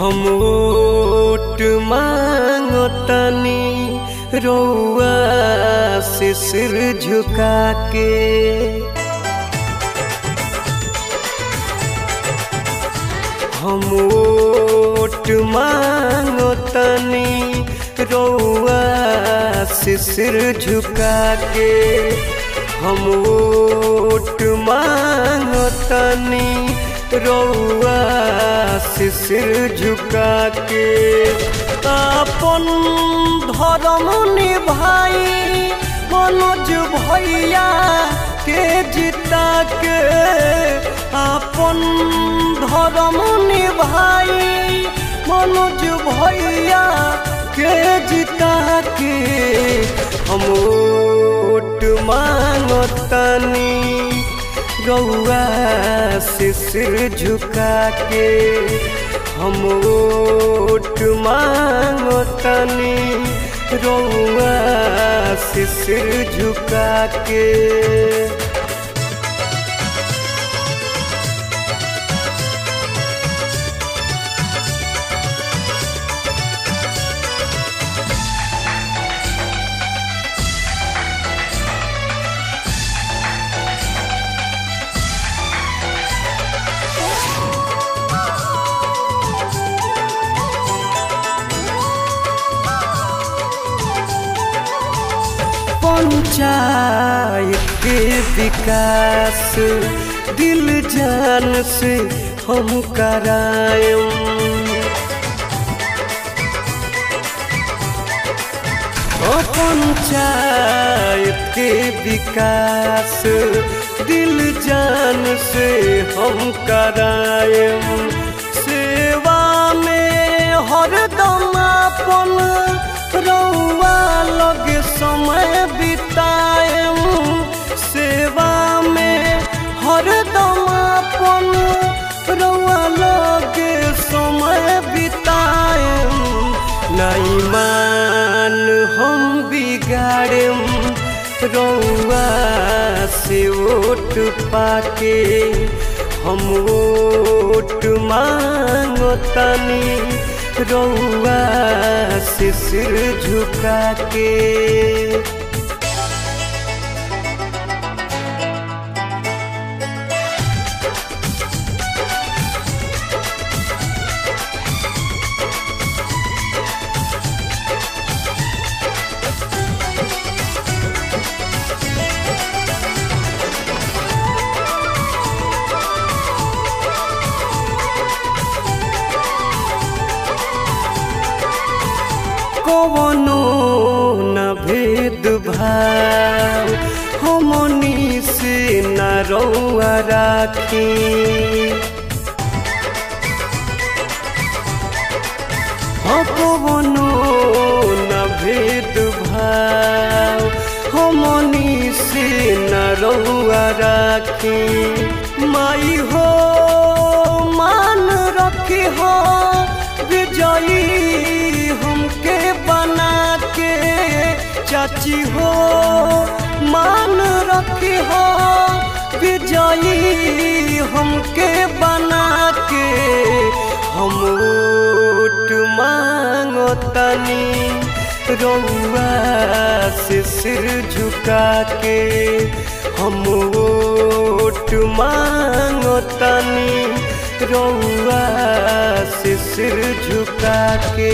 हम वोट मांगतनी रउआ से सिर झुका के। हम वोट मांगतनी रउआ से सिर झुका के। हम वोट मांगतनी रउआ से सिर झुका के। अपन धर्म निभाई मनोज भैया के जिता के। अपन धर्म निभाई मनोज भैया के जिता के। हम वोट मांगतनी रउआ से सिर झुका के। हम वोट मांगतनी रउआ से सिर झुका के। पंचायत के विकास दिल जान से हम कराएं। पंचायत के विकास दिल जान से हम कराएं। सेवा में हरदम अपन रउआ लगे समय बिताएं। सेवा में हरदम अपन रउआ लगे समय बिताएं। नहीं मान हम बिगाड़ें रउआ से वोट पाके। हम वोट मांगतनी रउआ से सिर झुका के। कवनो न भेदभाव हमनी से न रउआ राखी। कवनो न भेदभाव हमनी से न रउआ राखी। माई हो मान रखी हो विजयी हमके बना के। चाची हो मान रखी हो विजयी हमके बना के। हम वोट मांगतनी रउआ से सिर झुका के। हम वोट मांगतनी रउआ से सिर झुका के।